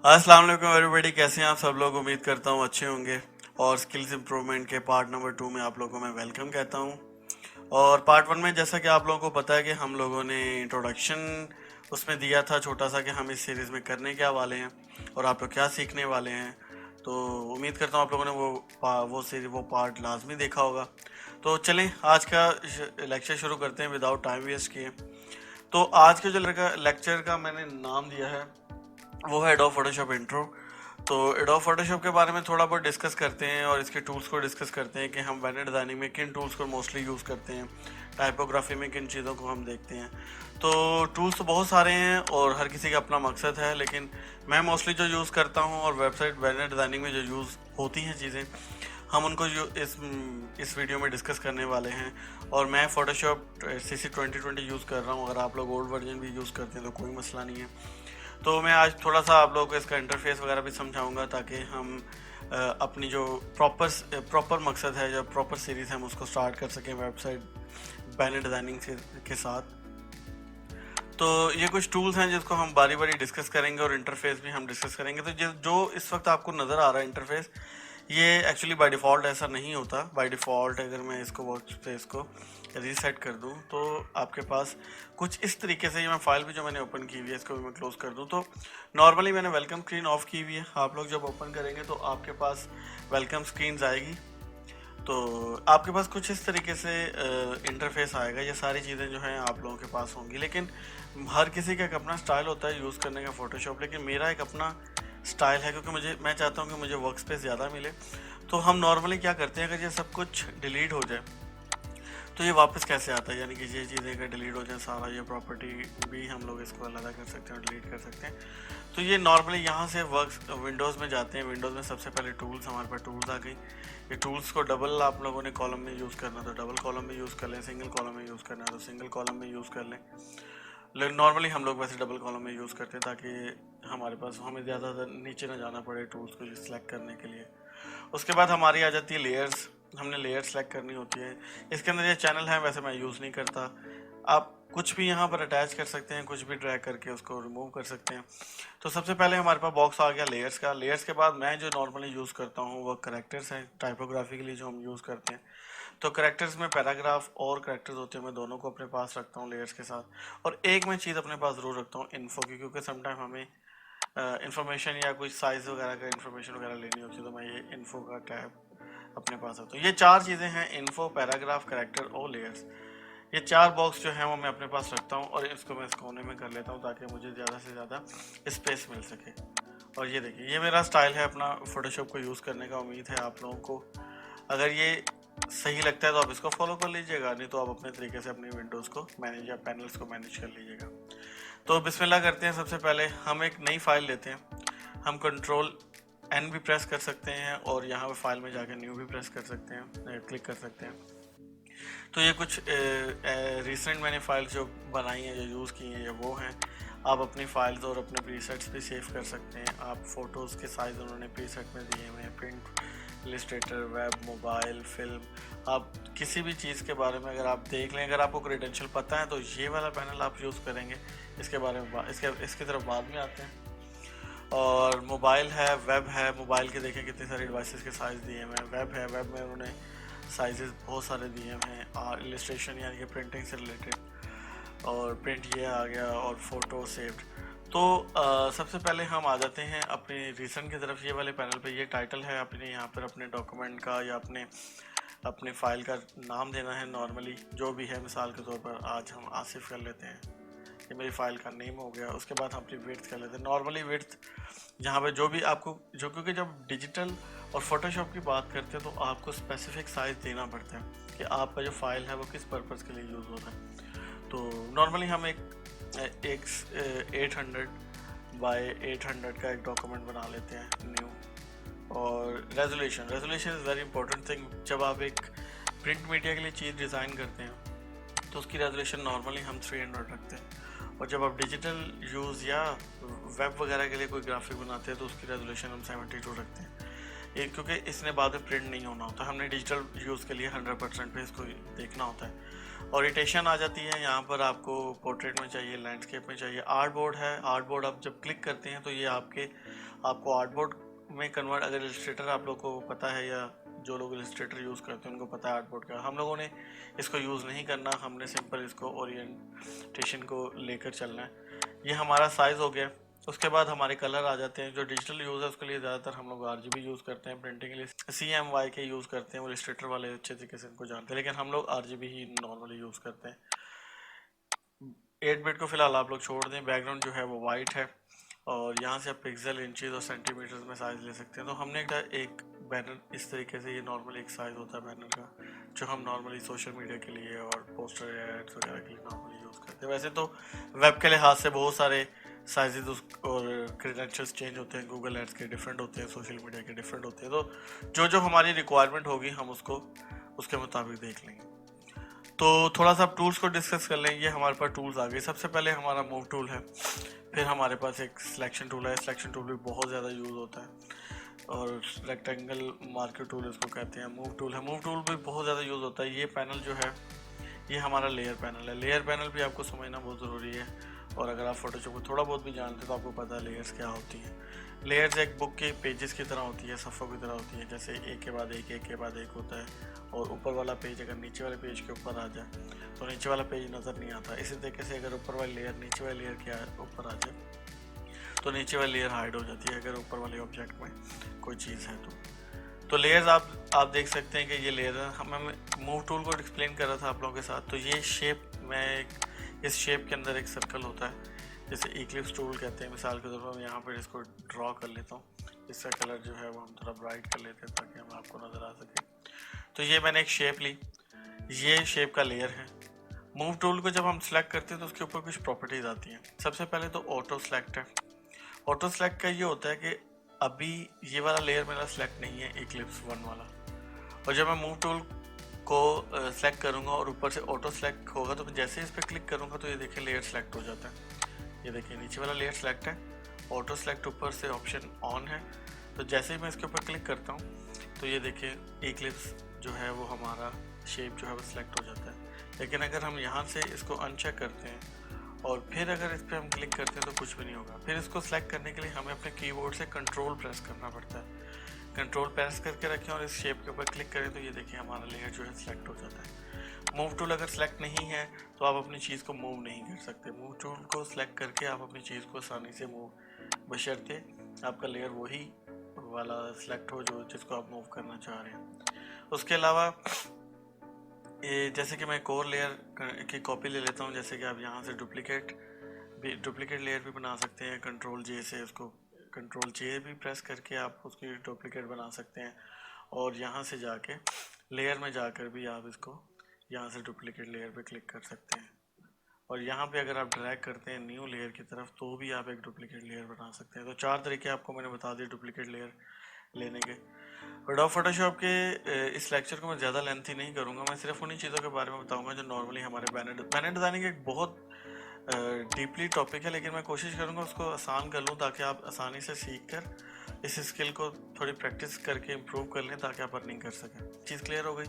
अस्सलाम वालेकुम एवरीबॉडी, कैसे हैं आप सब लोग। उम्मीद करता हूँ अच्छे होंगे। और स्किल्स इंप्रूवमेंट के पार्ट नंबर 2 में आप लोगों को मैं वेलकम कहता हूँ। और पार्ट 1 में जैसा कि आप लोगों को पता है कि हम लोगों ने इंट्रोडक्शन उसमें दिया था छोटा सा कि हम इस सीरीज़ में करने क्या वाले हैं और आप लोग क्या सीखने वाले हैं। तो उम्मीद करता हूँ आप लोगों ने वो पार्ट लाजमी देखा होगा। तो चलें आज का लेक्चर शुरू करते हैं विदाउट टाइम वेस्ट किए। तो आज के जो लेक्चर का मैंने नाम दिया है वो है एडोब फोटोशॉप इंट्रो। तो एडोब फोटोशॉप के बारे में थोड़ा बहुत डिस्कस करते हैं और इसके टूल्स को डिस्कस करते हैं कि हम बैनर डिज़ाइनिंग में किन टूल्स को मोस्टली यूज़ करते हैं, टाइपोग्राफी में किन चीज़ों को हम देखते हैं। तो टूल्स तो बहुत सारे हैं और हर किसी का अपना मकसद है, लेकिन मैं मोस्टली जो यूज़ करता हूँ और वेबसाइट बैनर डिज़ाइनिंग में जो यूज़ होती हैं चीज़ें, हम उनको इस वीडियो में डिस्कस करने वाले हैं। और मैं फ़ोटोशॉप CC 2020 यूज़ कर रहा हूँ। अगर आप लोग ओल्ड वर्जन भी यूज़ करते हैं तो कोई मसला नहीं है। तो मैं आज थोड़ा सा आप लोगों को इसका इंटरफेस वगैरह भी समझाऊंगा ताकि हम अपनी जो प्रॉपर मकसद है, जो प्रॉपर सीरीज़ है, हम उसको स्टार्ट कर सकें वेबसाइट बैनर डिज़ाइनिंग के साथ। तो ये कुछ टूल्स हैं जिसको हम बारी बारी डिस्कस करेंगे और इंटरफेस भी हम डिस्कस करेंगे। तो जो इस वक्त आपको नज़र आ रहा है इंटरफेस, ये एक्चुअली बाय डिफ़ॉल्ट ऐसा नहीं होता। बाय डिफ़ॉल्ट अगर मैं इसको वर्क स्पेस को रीसेट कर दूं तो आपके पास कुछ इस तरीके से, ये मैं फाइल भी जो मैंने ओपन की हुई है इसको भी मैं क्लोज़ कर दूं तो नॉर्मली मैंने वेलकम स्क्रीन ऑफ की हुई है। आप लोग जब ओपन करेंगे तो आपके पास वेलकम स्क्रीन आएगी। तो आपके पास कुछ इस तरीके से इंटरफेस आएगा। ये सारी चीज़ें जो हैं आप लोगों के पास होंगी, लेकिन हर किसी का एक अपना स्टाइल होता है यूज़ करने का फ़ोटोशॉप। लेकिन मेरा एक अपना स्टाइल है क्योंकि मैं चाहता हूँ कि मुझे वर्क स्पेस ज़्यादा मिले। तो हम नॉर्मली क्या करते हैं, अगर ये सब कुछ डिलीट हो जाए तो ये वापस कैसे आता है, यानी कि ये चीज़ें अगर डिलीट हो जाए सारा, ये प्रॉपर्टी भी हम लोग इसको अलग कर सकते हैं और डिलीट कर सकते हैं। तो ये नॉर्मली यहाँ से वर्क विंडोज़ में जाते हैं। विंडोज़ में सबसे पहले टूल्स, हमारे पास टूल्स आ गई। ये टूल्स को डबल आप लोगों ने कॉलम में यूज़ करना तो डबल कॉलम में यूज़ कर लें, सिंगल कॉलम में यूज़ करना है तो सिंगल कॉलम में यूज़ कर लें। लेकिन नॉर्मली हम लोग वैसे डबल कॉलम में यूज़ करते हैं ताकि हमारे पास हमें ज़्यादा नीचे ना जाना पड़े टूल्स को सिलेक्ट करने के लिए। उसके बाद हमारी आ जाती है लेयर्स। हमने लेयर सेलेक्ट करनी होती है। इसके अंदर ये चैनल है, वैसे मैं यूज़ नहीं करता। आप कुछ भी यहाँ पर अटैच कर सकते हैं, कुछ भी ड्रैग करके उसको रिमूव कर सकते हैं। तो सबसे पहले हमारे पास बॉक्स आ गया लेयर्स का। लेयर्स के बाद मैं जो नॉर्मली यूज़ करता हूँ वो करेक्टर्स हैं, टाइपोग्राफी के लिए जो हम यूज़ करते हैं। तो करेक्टर्स में पैराग्राफ और करेक्टर्स होते हैं, मैं दोनों को अपने पास रखता हूँ लेयर्स के साथ। और एक मैं चीज़ अपने पास ज़रूर रखता हूँ इन्फो की, क्योंकि समटाइम हमें इंफॉर्मेशन या कोई साइज़ वगैरह का इंफॉर्मेशन वगैरह लेनी होती है, तो मैं ये इन्फो का टैब अपने पास रखता हूँ। ये चार चीज़ें हैं, इन्फो, पैराग्राफ, करेक्टर और लेयर्स। ये चार बॉक्स जो हैं वो मैं अपने पास रखता हूँ और इसको मैं इस कोने में कर लेता हूँ ताकि मुझे ज़्यादा से ज़्यादा स्पेस मिल सके। और ये देखिए, ये मेरा स्टाइल है अपना फ़ोटोशॉप को यूज़ करने का। उम्मीद है आप लोगों को अगर ये सही लगता है तो आप इसको फॉलो कर लीजिएगा, नहीं तो आप अपने तरीके से अपनी विंडोज़ को मैनेज या पैनल्स को मैनेज कर लीजिएगा। तो बिस्मिल्लाह करते हैं। सबसे पहले हम एक नई फाइल लेते हैं। हम Ctrl+N भी प्रेस कर सकते हैं और यहाँ पे फाइल में जाकर न्यू भी प्रेस कर सकते हैं, क्लिक कर सकते हैं। तो ये कुछ रिसेंट मैंने फाइल्स जो बनाई हैं, जो यूज़ की हैं, ये वो हैं। आप अपनी फाइल्स और अपने प्रीसेट्स भी सेव कर सकते हैं। आप फ़ोटोज़ के साइज़ उन्होंने प्रीसेट में दिए हुए हैं, print, Illustrator, web, mobile, film. आप किसी भी चीज़ के बारे में अगर आप देख लें, अगर आपको क्रेडेंशियल पता है तो ये वाला पैनल आप यूज़ करेंगे। इसके बारे में इसकी तरफ बाद में आते हैं। और मोबाइल है, वेब है। मोबाइल के देखें कितने सारे डिवाइसेस के साइज़ दिए हुए हैं। वेब है, वेब में उन्होंने साइजेस बहुत सारे दिए हुए हैं। और इलस्ट्रेशन यानी कि प्रिंटिंग से रिलेटेड, और प्रिंट ये आ गया, और फ़ोटो सेव्ड। तो सबसे पहले हम आ जाते हैं अपने रीसेंट की तरफ। ये वाले पैनल पे ये टाइटल है अपने, यहाँ पर अपने डॉक्यूमेंट का या अपने फ़ाइल का नाम देना है नॉर्मली, जो भी है। मिसाल के तौर पर आज हम आसिफ कर लेते हैं, ये मेरी फ़ाइल का नेम हो गया। उसके बाद हम अपनी विड्थ कर लेते हैं। नॉर्मली विड्थ जहाँ पे जो भी आपको क्योंकि जब डिजिटल और फोटोशॉप की बात करते हैं तो आपको स्पेसिफिक साइज़ देना पड़ता है कि आपका जो फाइल है वो किस पर्पज़ के लिए यूज़ होता है। तो नॉर्मली हम एक 800 बाय 800 का एक डॉक्यूमेंट बना लेते हैं न्यू। और resolution is very important thing. जब आप एक प्रिंट मीडिया के लिए चीज़ डिज़ाइन करते हैं तो उसकी रेजोल्यूशन नॉर्मली हम 300 रखते हैं। और जब आप डिजिटल यूज़ या वेब वगैरह के लिए कोई ग्राफिक बनाते हैं तो उसकी रेजोल्यूशन हम 72 रखते हैं। ये क्योंकि इसने बाद में प्रिंट नहीं होना होता, हमने डिजिटल यूज़ के लिए 100% पे इसको देखना होता है। ओरिएंटेशन आ जाती है। यहाँ पर आपको पोर्ट्रेट में चाहिए, लैंडस्केप में चाहिए, आर्ट बोर्ड है। आर्ट बोर्ड आप जब क्लिक करते हैं तो ये आपको आर्ट बोर्ड में कन्वर्ट, अगर इलस्ट्रेटर आप लोग को पता है या जो लोग इलस्ट्रेटर यूज़ करते हैं उनको पता है आर्ट बोर्ड का। हम लोगों ने इसको यूज़ नहीं करना, हमने सिंपल इसको ओरिएंटेशन को लेकर चलना है। ये हमारा साइज़ हो गया। उसके बाद हमारे कलर आ जाते हैं। जो डिजिटल यूज़ है उसके लिए ज़्यादातर हम लोग RGB यूज़ करते हैं, प्रिंटिंग के लिए CMYK यूज़ करते हैं। वो इलस्ट्रेटर वाले अच्छे तरीके से इनको जानते हैं, लेकिन हम लोग RGB ही नॉर्मली यूज़ करते हैं। 8 बिट को फिलहाल आप लोग छोड़ दें। बैकग्राउंड जो है वो वाइट है और यहाँ से आप पिक्सल, इंचेस और सेंटीमीटर्स में साइज़ ले सकते हैं। तो हमने एक बैनर इस तरीके से, ये नॉर्मली एक साइज़ होता है बैनर का, जो हम नॉर्मली सोशल मीडिया के लिए और पोस्टर या एड्स वगैरह के लिए नॉर्मली यूज़ करते हैं। वैसे तो वेब के लिहाज से बहुत सारे साइजेस और क्रेडेंशियल्स चेंज होते हैं, गूगल एड्स के डिफरेंट होते हैं, सोशल मीडिया के डिफरेंट होते हैं। तो जो जो हमारी रिक्वायरमेंट होगी हम उसको उसके मुताबिक देख लेंगे। तो थोड़ा सा टूल्स को डिस्कस कर लेंगे। हमारे पास टूल्स आ गए। सबसे पहले हमारा मूव टूल है, फिर हमारे पास एक सिलेक्शन टूल है। सिलेक्शन टूल भी बहुत ज़्यादा यूज़ होता है और रेक्टेंगल मार्कर टूल इसको कहते हैं। मूव टूल है, मूव टूल भी बहुत ज़्यादा यूज़ होता है। ये पैनल जो है ये हमारा लेयर पैनल है। लेयर पैनल भी आपको समझना बहुत ज़रूरी है, और अगर आप फोटोशॉप को थोड़ा बहुत भी जानते हैं तो आपको पता है लेयर्स क्या होती हैं। लेयर्स एक बुक के पेजेस की तरह होती है, सफ़ों की तरह होती है, जैसे एक के बाद एक होता है, और ऊपर वाला पेज अगर नीचे वाले पेज के ऊपर आ जाए तो नीचे वाला पेज नज़र नहीं आता। इसी तरीके से अगर ऊपर वाली लेयर नीचे वाली लेयर के ऊपर आ जाए तो नीचे वाली लेयर हाइड हो जाती है, अगर ऊपर वाले ऑब्जेक्ट में कोई चीज़ है तो लेयर्स आप देख सकते हैं कि ये लेयर है। हमें मूव टूल को एक्सप्लेन कर रहा था आप लोगों के साथ। तो ये शेप में इस शेप के अंदर एक सर्कल होता है, जैसे इक्लिप्स टूल कहते हैं। मिसाल के तौर पर मैं यहाँ पर इसको ड्रॉ कर लेता हूँ। इसका कलर जो है वो हम थोड़ा ब्राइट कर लेते हैं ताकि हम आपको नज़र आ सके। तो ये मैंने एक शेप ली, ये शेप का लेयर है। मूव टूल को जब हम सेलेक्ट करते हैं तो उसके ऊपर कुछ प्रॉपर्टीज़ आती हैं। सबसे पहले तो ऑटो सेलेक्ट है। ऑटो सेलेक्ट का ये होता है कि अभी ये वाला लेयर मेरा सेलेक्ट नहीं है, इक्लिप्स 1 वाला, और जब मैं मूव टूल को सेलेक्ट करूँगा और ऊपर से ऑटो सेलेक्ट होगा तो मैं जैसे इस पर क्लिक करूँगा तो ये देखिए लेयर सेलेक्ट हो जाता है। ये देखिए नीचे वाला लेयर सेलेक्ट है, ऑटो सेलेक्ट ऊपर से ऑप्शन ऑन है। तो जैसे ही मैं इसके ऊपर क्लिक करता हूँ तो ये देखिए इक्लिप्स जो है वो हमारा शेप जो है वो सिलेक्ट हो जाता है। लेकिन अगर हम यहाँ से इसको अनचेक करते हैं और फिर अगर इस पर हम क्लिक करते हैं तो कुछ भी नहीं होगा। फिर इसको सेलेक्ट करने के लिए हमें अपने कीबोर्ड से कंट्रोल प्रेस करना पड़ता है। कंट्रोल प्रेस करके रखें और इस शेप के ऊपर क्लिक करें तो ये देखिए हमारा लेयर जो है सिलेक्ट हो जाता है। मूव टूल अगर सेलेक्ट नहीं है तो आप अपनी चीज़ को मूव नहीं कर सकते। मूव टूल को सेलेक्ट करके आप अपनी चीज़ को आसानी से मूव, बशर्ते आपका लेयर वही वाला सिलेक्ट हो जो जिसको आप मूव करना चाह रहे हैं। उसके अलावा ये जैसे कि मैं एक और लेयर की कॉपी ले लेता हूँ। जैसे कि आप यहाँ से डुप्लीकेट लेयर भी बना सकते हैं। कंट्रोल जे भी प्रेस करके आप उसकी डुप्लीकेट बना सकते हैं, और यहाँ से जाके लेयर में जाकर भी आप इसको यहाँ से डुप्लीकेट लेयर पे क्लिक कर सकते हैं, और यहाँ पे अगर आप ड्रैग करते हैं न्यू लेयर की तरफ तो भी आप एक डुप्लीकेट लेयर बना सकते हैं। तो 4 तरीके आपको मैंने बता दिए डुप्लीकेट लेयर लेने के। एडोब फोटोशॉप के इस लेक्चर को मैं ज़्यादा लेंथी नहीं करूँगा। मैं सिर्फ उन्हीं चीज़ों के बारे में बताऊँगा जो नॉर्मली हमारे बैनर डिज़ाइनिंग एक बहुत डीपली टॉपिक है, लेकिन मैं कोशिश करूँगा उसको आसान कर लूँ ताकि आप आसानी से सीख कर इस स्किल को थोड़ी प्रैक्टिस करके इम्प्रूव कर लें ताकि आप अर्निंग कर सकें। चीज़ क्लियर हो गई।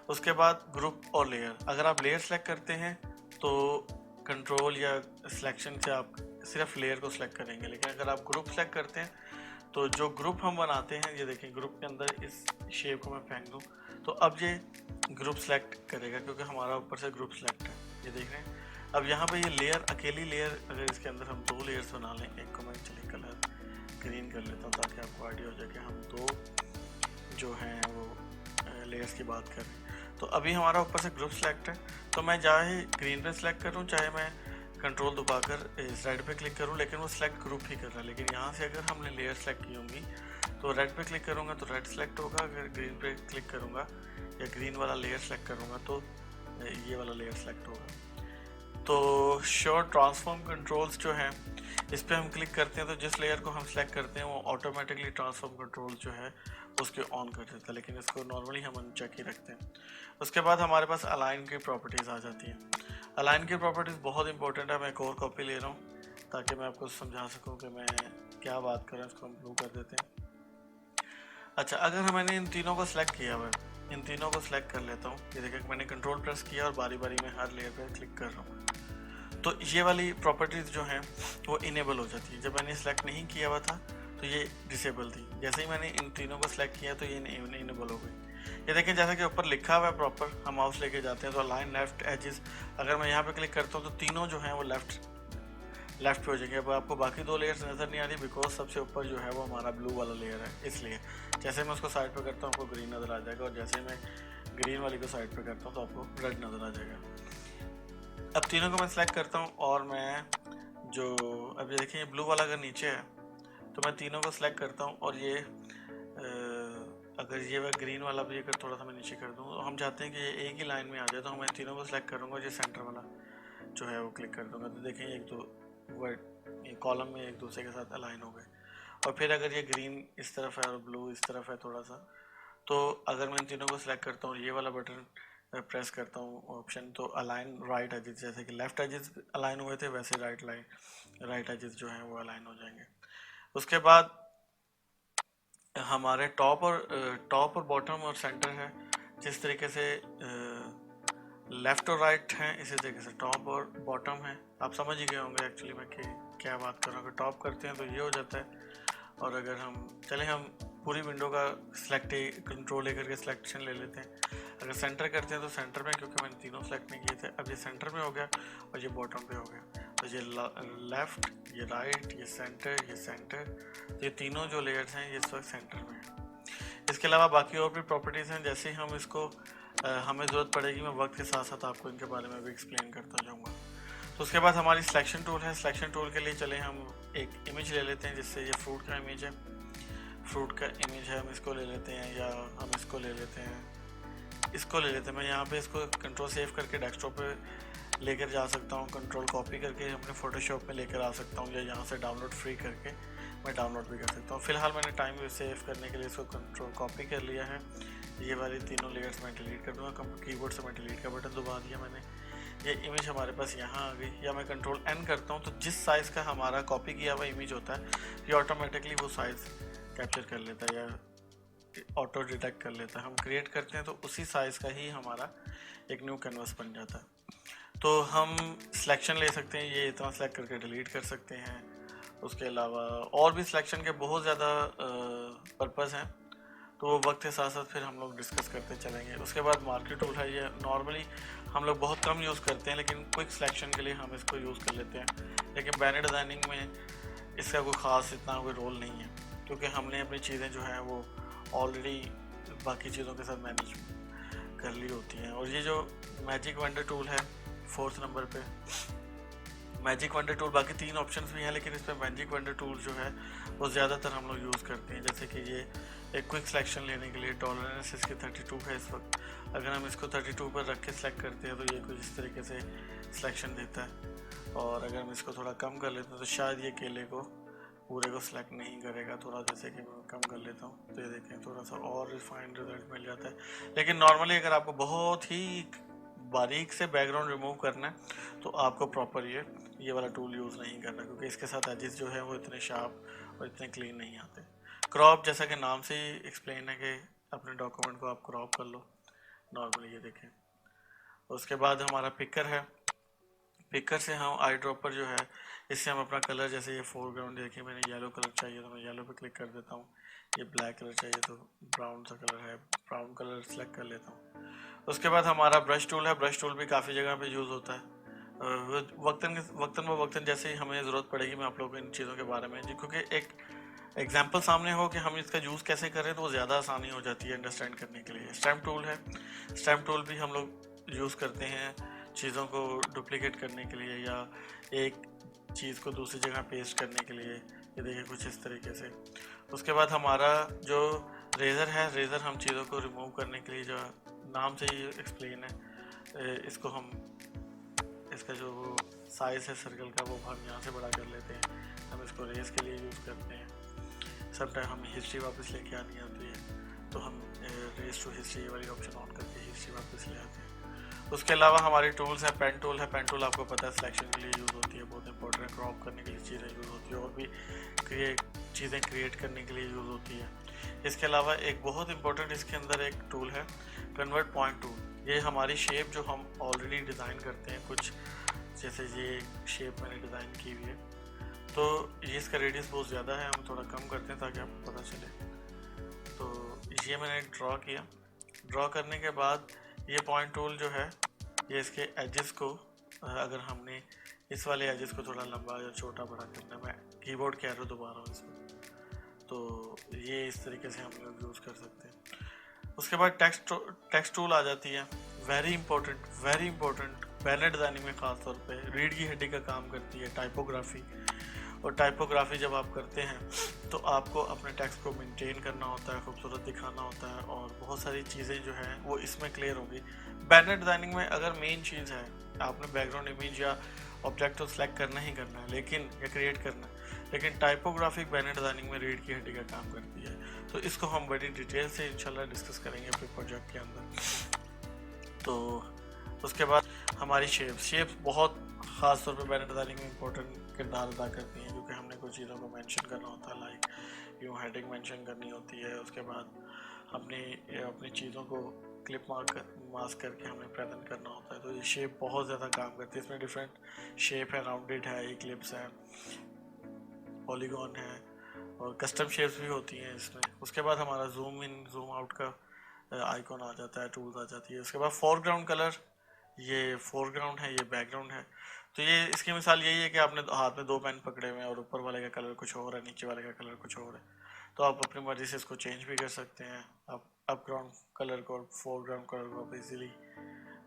उसके बाद ग्रुप और लेयर। अगर आप लेयर सेलेक्ट करते हैं तो कंट्रोल या सिलेक्शन से आप सिर्फ लेयर को सिलेक्ट करेंगे, लेकिन अगर आप ग्रुप सेलेक्ट करते हैं तो जो ग्रुप हम बनाते हैं, ये देखें ग्रुप के अंदर इस शेप को मैं फेंक दूँ तो अब ये ग्रुप सेलेक्ट करेगा क्योंकि हमारा ऊपर से ग्रुप सेलेक्ट है। ये देख रहे हैं। अब यहाँ पे ये लेयर, अकेली लेयर, अगर इसके अंदर हम 2 लेयर्स बना लें, एक को मैं चलिए कलर ग्रीन कर लेता हूँ ताकि आपको आइडिया हो जाए कि हम 2 जो हैं वो लेयर्स की बात कर रहे हैं। तो अभी हमारा ऊपर से ग्रुप सेलेक्ट है, तो मैं चाहे ग्रीन पे सेलेक्ट करूँ चाहे मैं कंट्रोल दबाकर रेड पे क्लिक करूँ, लेकिन वो सिलेक्ट ग्रुप ही कर रहा है। लेकिन यहाँ से अगर हमने लेयर सेलेक्ट की होंगी तो रेड पे क्लिक करूँगा तो रेड सेलेक्ट होगा, अगर ग्रीन पे क्लिक करूँगा या ग्रीन वाला लेयर सेलेक्ट करूँगा तो ये वाला लेयर सेलेक्ट होगा। तो शो ट्रांसफॉर्म कंट्रोल्स जो हैं इस पर हम क्लिक करते हैं तो जिस लेयर को हम सेलेक्ट करते हैं वो ऑटोमेटिकली ट्रांसफॉर्म कंट्रोल जो है उसके ऑन कर देता है, लेकिन इसको नॉर्मली हम अनचेक ही रखते हैं। उसके बाद हमारे पास अलाइन की प्रॉपर्टीज़ आ जाती हैं। अलाइन की प्रॉपर्टीज़ बहुत इंपॉर्टेंट है। मैं एक और कॉपी ले रहा हूँ ताकि मैं आपको समझा सकूँ कि मैं क्या बात कर रहा हूँ। इसको हम ब्लू कर देते हैं। अच्छा, अगर मैंने इन तीनों को सिलेक्ट किया हुआ है, इन तीनों को सिलेक्ट कर लेता हूँ, ये देखिए मैंने कंट्रोल प्रेस किया और बारी बारी में हर लेयर पे क्लिक कर रहा हूँ, तो ये वाली प्रॉपर्टीज़ जो हैं वो इनेबल हो जाती है। जब मैंने सिलेक्ट नहीं किया हुआ था तो ये डिसेबल थी, जैसे ही मैंने इन तीनों को सिलेक्ट किया तो ये इनेबल हो गई। ये देखें जैसा कि ऊपर लिखा हुआ है प्रॉपर, हम माउस लेके जाते हैं तो अलाइन लेफ्ट एजेस, अगर मैं यहाँ पे क्लिक करता हूँ तो तीनों जो हैं वो लेफ्ट पे हो जाएंगे। अब आपको बाकी दो लेयर्स नज़र नहीं आ रही बिकॉज सबसे ऊपर जो है वो हमारा ब्लू वाला लेयर है, इसलिए जैसे मैं उसको साइड पे करता हूँ आपको ग्रीन नज़र आ जाएगा, और जैसे मैं ग्रीन वाली को साइड पे करता हूँ तो आपको रेड नज़र आ जाएगा। अब तीनों को मैं सिलेक्ट करता हूँ और मैं जो अब ये देखिए ब्लू वाला अगर नीचे है तो मैं तीनों को सिलेक्ट करता हूँ, और ये अगर ये वह ग्रीन वाला भी अगर थोड़ा सा मैं नीचे कर दूँ तो हम चाहते हैं कि ये एक ही लाइन में आ जाए, तो मैं तीनों को सिलेक्ट करूँगा, ये सेंटर वाला जो है वो क्लिक कर दूँगा, तो देखें एक दो वर्ड ये कॉलम में एक दूसरे के साथ अलाइन हो गए। और फिर अगर ये ग्रीन इस तरफ है और ब्लू इस तरफ है थोड़ा सा, तो अगर मैं इन तीनों को सिलेक्ट करता हूँ ये वाला बटन प्रेस करता हूँ ऑप्शन, तो अलाइन राइट एजेस, जैसे कि लेफ्ट एजेस अलाइन हुए थे वैसे राइट एजेस जो हैं वो अलाइन हो जाएंगे। उसके बाद हमारे टॉप और बॉटम और सेंटर है, जिस तरीके से लेफ़्ट और राइट हैं इसी तरीके से टॉप और बॉटम है। आप समझ ही गए होंगे एक्चुअली मैं क्या बात कर रहा हूँ। अगर टॉप करते हैं तो ये हो जाता है, और अगर हम पूरी विंडो का कंट्रोल लेकर के सिलेक्शन ले लेते हैं। अगर सेंटर करते हैं तो सेंटर में, क्योंकि मैंने तीनों सेलेक्ट नहीं किए थे, अब ये सेंटर में हो गया और ये बॉटम पे हो गया, तो ये लेफ़्ट, ये राइट, ये सेंटर, तो ये तीनों जो लेयर्स हैं ये इस वक्त सेंटर में है। इसके अलावा बाकी और भी प्रॉपर्टीज़ हैं, जैसे हम इसको हमें ज़रूरत पड़ेगी मैं वक्त के साथ साथ आपको इनके बारे में भी एक्सप्लेन करता जाऊँगा। तो उसके बाद हमारी सिलेक्शन टूल है। सिलेक्शन टूल के लिए चले हम एक इमेज ले लेते हैं, जिससे ये फ्रूट का इमेज है, हम इसको ले लेते हैं, या हम इसको ले लेते हैं, मैं यहाँ पे इसको कंट्रोल सेव करके डेस्कटॉप पे लेकर जा सकता हूँ, कंट्रोल कॉपी करके अपने फोटोशॉप में लेकर आ सकता हूँ, या यहाँ से डाउनलोड फ्री करके मैं डाउनलोड भी कर सकता हूँ। फिलहाल मैंने टाइम सेव करने के लिए इसको कंट्रोल कॉपी कर लिया है। ये वाली तीनों लेयर्स मैं डिलीट कर दूँगा, कीबोर्ड से मैं डिलीट का बटन दबा दिया मैंने, ये इमेज हमारे पास यहाँ आ गई। या मैं कंट्रोल एन करता हूँ तो जिस साइज़ का हमारा कॉपी किया हुआ इमेज होता है ये ऑटोमेटिकली वो साइज़ कैप्चर कर लेता है या ऑटो डिटेक्ट कर लेता है। हम क्रिएट करते हैं तो उसी साइज़ का ही हमारा एक न्यू कैनवास बन जाता है। तो हम सिलेक्शन ले सकते हैं, ये इतना सेलेक्ट करके डिलीट कर सकते हैं। उसके अलावा और भी सिलेक्शन के बहुत ज़्यादा पर्पज़ हैं, तो वो वक्त के साथ साथ फिर हम लोग डिस्कस करते चलेंगे। उसके बाद मार्केट टूल है, ये नॉर्मली हम लोग बहुत कम यूज़ करते हैं, लेकिन क्विक सिलेक्शन के लिए हम इसको यूज़ कर लेते हैं। लेकिन बैनर डिज़ाइनिंग में इसका कोई ख़ास इतना कोई रोल नहीं है, क्योंकि हमने अपनी चीज़ें जो हैं वो ऑलरेडी बाकी चीज़ों के साथ मैनेज कर ली होती हैं। और ये जो मैजिक वेंडर टूल है 4th नंबर पे, मैजिक वेंडर टूल, बाकी 3 ऑप्शंस भी हैं, लेकिन इस पर मैजिक वेंडर टूल जो है वो ज़्यादातर हम लोग यूज़ करते हैं। जैसे कि ये एक क्विक सिलेक्शन लेने के लिए टॉलरेंस इसकी 32 है इस वक्त, अगर हम इसको 32 पर रख के सिलेक्ट करते हैं तो ये कुछ इस तरीके से सिलेक्शन देता है। और अगर हम इसको थोड़ा कम कर लेते हैं तो शायद ये केले को पूरे को सिलेक्ट नहीं करेगा, थोड़ा जैसे कि मैं कम कर लेता हूँ तो ये देखें थोड़ा सा और रिफाइंड रिजल्ट मिल जाता है। लेकिन नॉर्मली अगर आपको बहुत ही बारीक से बैकग्राउंड रिमूव करना है तो आपको प्रॉपर ये वाला टूल यूज़ नहीं करना, क्योंकि इसके साथ एजेस जो है वो इतने शार्प और इतने क्लीन नहीं आते। क्रॉप, जैसा कि नाम से ही एक्सप्लेन है कि अपने डॉक्यूमेंट को आप क्रॉप कर लो नॉर्मली, ये देखें। उसके बाद हमारा पिकर है, पिकर से हम आई ड्रॉपर जो है इससे हम अपना कलर, जैसे ये फोरग्राउंड देखिए मैंने येलो कलर चाहिए तो मैं येलो पे क्लिक कर देता हूँ, ये ब्लैक कलर चाहिए तो ब्राउन सा कलर है, ब्राउन कलर सेलेक्ट कर लेता हूँ। उसके बाद हमारा ब्रश टूल है, ब्रश टूल भी काफ़ी जगह पे यूज़ होता है। वक्तन जैसे ही हमें ज़रूरत पड़ेगी मैं आप लोगों को इन चीज़ों के बारे में, क्योंकि एक एग्जाम्पल सामने हो कि हम इसका यूज़ कैसे करें तो वो ज़्यादा आसानी हो जाती है अंडरस्टैंड करने के लिए। स्टैम्प टूल है, स्टैम्प टूल भी हम लोग यूज़ करते हैं चीज़ों को डुप्लिकेट करने के लिए या एक चीज़ को दूसरी जगह पेस्ट करने के लिए, ये देखिए कुछ इस तरीके से। उसके बाद हमारा जो रेज़र है, रेज़र हम चीज़ों को रिमूव करने के लिए, जो नाम से ही एक्सप्लेन है, इसको हम इसका जो साइज़ है सर्कल का वो हम यहाँ से बड़ा कर लेते हैं, हम इसको रेस के लिए यूज़ करते हैं। समटाइम हमें हिस्ट्री वापस लेके आनी होती है तो हम रेस टू हिस्ट्री वाली ऑप्शन ऑन करके हिस्ट्री वापस ले आते हैं। उसके अलावा हमारे टूल्स हैं, पेन टूल है, पेन टूल आपको पता है सिलेक्शन के लिए यूज़ होती है, बहुत इंपॉर्टेंट, क्रॉप करने के लिए चीज़ें यूज़ होती है और भी चीज़ें क्रिएट करने के लिए यूज़ होती है। इसके अलावा एक बहुत इंपॉर्टेंट इसके अंदर एक टूल है कन्वर्ट पॉइंट टूल। ये हमारी शेप जो हम ऑलरेडी डिज़ाइन करते हैं, कुछ जैसे ये शेप मैंने डिज़ाइन की हुई है, तो ये इसका रेडियस बहुत ज़्यादा है, हम थोड़ा कम करते हैं ताकि आपको पता चले। तो ये मैंने ड्रॉ किया। ड्रॉ करने के बाद ये पॉइंट टूल जो है, ये इसके एजेस को अगर हमने इस वाले एजेस को थोड़ा लंबा या छोटा बड़ा करना, मैं कीबोर्ड के एरो दबा रहा हूँ इसमें, तो ये इस तरीके से हम लोग यूज़ कर सकते हैं। उसके बाद टेक्स्ट टूल आ जाती है, वेरी इंपॉर्टेंट बैनर डिज़ाइनिंग में ख़ास तौर पे रीड की हड्डी का काम करती है टाइपोग्राफी। और टाइपोग्राफी जब आप करते हैं तो आपको अपने टेक्स्ट को मेंटेन करना होता है, खूबसूरत दिखाना होता है, और बहुत सारी चीज़ें जो हैं वो इसमें क्लियर होंगी। बैनर डिज़ाइनिंग में अगर मेन चीज़ है, आपने बैकग्राउंड इमेज या ऑब्जेक्ट तो सिलेक्ट करना ही करना है, लेकिन या क्रिएट करना है, लेकिन टाइपोग्राफिक बैनर डिज़ाइनिंग में रीड की हड्डी का काम करती है। तो इसको हम बड़ी डिटेल से इंशाल्लाह डिस्कस करेंगे अपने प्रोजेक्ट के अंदर। तो उसके बाद हमारी शेप्स बहुत ख़ास तौर पे बैनर डिज़ाइनिंग में इंपॉर्टेंट किरदार अदा करती हैं, क्योंकि हमने कुछ चीज़ों को मेंशन करना होता है, लाइक यूँ हेडिंग मेंशन करनी होती है। उसके बाद हमने अपनी चीज़ों को क्लिप मास्क करके हमें प्रेजेंट करना होता है। तो ये शेप बहुत ज़्यादा काम करती है। इसमें डिफरेंट शेप है, राउंडेड है, इक्लिप्स है, पॉलीगॉन है, और कस्टम शेप्स भी होती हैं इसमें। उसके बाद हमारा जूम इन जूम आउट का आइकॉन आ जाता है, टूल्स आ जाती है। उसके बाद फोरग्राउंड कलर, ये फोरग्राउंड है, ये बैकग्राउंड है। तो ये इसकी मिसाल यही है कि आपने हाथ में दो पेन पकड़े हुए हैं और ऊपर वाले का कलर कुछ और है, नीचे वाले का कलर कुछ और है, तो आप अपनी मर्जी से इसको चेंज भी कर सकते हैं। आप अपग्राउंड कलर को और फोरग्राउंड कलर को आप इजीली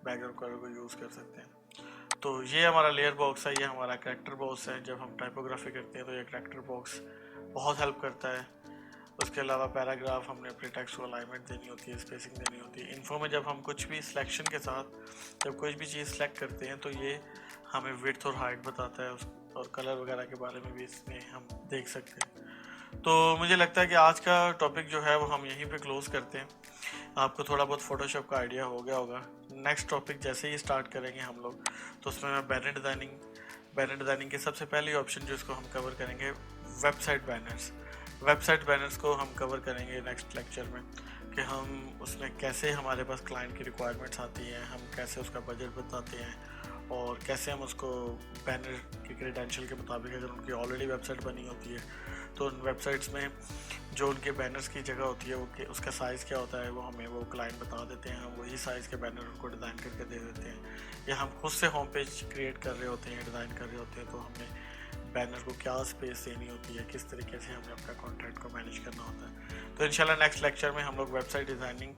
बैकग्राउंड कलर को यूज़ कर सकते हैं। तो ये हमारा लेयर बॉक्स है, ये हमारा करैक्टर बॉक्स है। जब हम टाइपोग्राफी करते हैं तो ये करैक्टर बॉक्स बहुत हेल्प करता है। उसके अलावा पैराग्राफ, हमने अपने टेक्स्ट को अलाइनमेंट देनी होती है, स्पेसिंग देनी होती है। इन्फो में जब हम कुछ भी सिलेक्शन के साथ जब कोई भी चीज़ सेलेक्ट करते हैं तो ये हमें विड्थ और हाइट बताता है, और कलर वगैरह के बारे में भी इसमें हम देख सकते हैं। तो मुझे लगता है कि आज का टॉपिक जो है वो हम यहीं पे क्लोज करते हैं। आपको थोड़ा बहुत फोटोशॉप का आइडिया हो गया होगा। नेक्स्ट टॉपिक जैसे ही स्टार्ट करेंगे हम लोग, तो उसमें मैं बैनर डिज़ाइनिंग के सबसे पहली ऑप्शन जो इसको हम कवर करेंगे, वेबसाइट बैनर्स को हम कवर करेंगे नेक्स्ट लेक्चर में, कि हम उसमें कैसे हमारे पास क्लाइंट की रिक्वायरमेंट्स आती हैं, हम कैसे उसका बजट बताते हैं, और कैसे हम उसको बैनर के क्रेडेंशियल के मुताबिक, अगर उनकी ऑलरेडी वेबसाइट बनी होती है तो उन वेबसाइट्स में जो उनके बैनर्स की जगह होती है वो उसका साइज़ क्या होता है वो हमें वो क्लाइंट बता देते हैं, हम वही साइज़ के बैनर उनको डिज़ाइन करके दे देते हैं। या हम खुद से होम पेज क्रिएट कर रहे होते हैं, डिज़ाइन कर रहे होते हैं, तो हमें बैनर को क्या स्पेस देनी होती है, किस तरीके से हमें अपना कॉन्टेंट को मैनेज करना होता है। तो इंशाल्लाह नेक्स्ट लेक्चर में हम लोग वेबसाइट डिज़ाइनिंग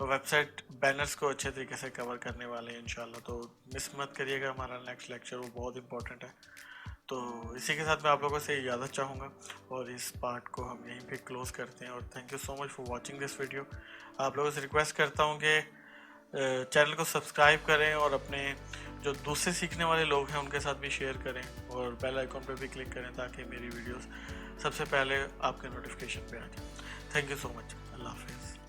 और वेबसाइट बैनर्स को अच्छे तरीके से कवर करने वाले हैं इंशाल्लाह। तो मिस मत करिएगा हमारा नेक्स्ट लेक्चर, वो बहुत इंपॉर्टेंट है। तो इसी के साथ मैं आप लोगों से इजाज़त चाहूँगा और इस पार्ट को हम यहीं पे क्लोज़ करते हैं। और thank you so much for watching this video. आप लोगों से रिक्वेस्ट करता हूँ कि चैनल को सब्सक्राइब करें और अपने जो दूसरे सीखने वाले लोग हैं उनके साथ भी शेयर करें, और बेल आइकॉन पे भी क्लिक करें ताकि मेरी वीडियोस सबसे पहले आपके नोटिफिकेशन पे आ जाए। Thank you so much. अल्लाह हाफिज़।